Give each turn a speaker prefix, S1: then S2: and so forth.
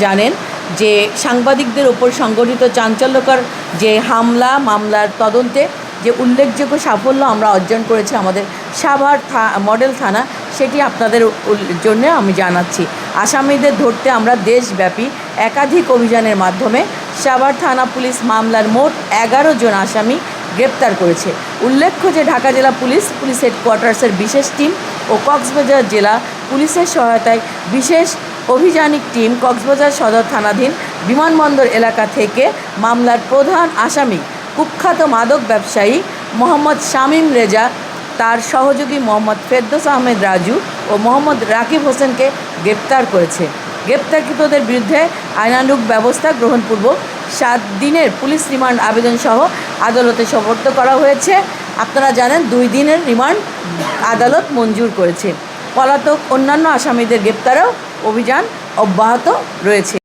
S1: জানেন যে সাংবাদিকদের ওপর সংগঠিত চাঞ্চল্যকর যে মামলার তদন্তে যে উল্লেখযোগ্য সাফল্য আমরা অর্জন করেছি আমাদের সাভার মডেল থানা, সেটি আপনাদের জন্য আমি জানাচ্ছি। আসামিদের ধরতে আমরা দেশব্যাপী একাধিক অভিযানের মাধ্যমে সাভার থানা পুলিশ মামলার মোট 11 জন আসামি গ্রেপ্তার করেছে। উল্লেখ্য যে ঢাকা জেলা পুলিশ হেডকোয়ার্টার্সের বিশেষ টিম ও কক্সবাজার জেলা পুলিশের সহায়তায় বিশেষ অভিযানিক টিম কক্সবাজার সদর থানাধীন বিমানবন্দর এলাকা থেকে মামলার প্রধান আসামি কুখ্যাত মাদক ব্যবসায়ী মোহাম্মদ শামীম রেজা, তার সহযোগী মোহাম্মদ ফেরদৌস আহমেদ রাজু ও মোহাম্মদ রাকিব হোসেনকে গ্রেপ্তার করেছে। গ্রেপ্তারকৃতদের বিরুদ্ধে আইনানুগ ব্যবস্থা গ্রহণপূর্বক 7 দিনের পুলিশ রিমান্ড আবেদনসহ আদালতে সোপর্দ করা হয়েছে। আপনারা জানেন 2 দিনের রিমান্ড আদালত মঞ্জুর করেছে। পলাতক অন্যান্য আসামিদের গ্রেপ্তারেও অভিযান অব্যাহত রয়েছে।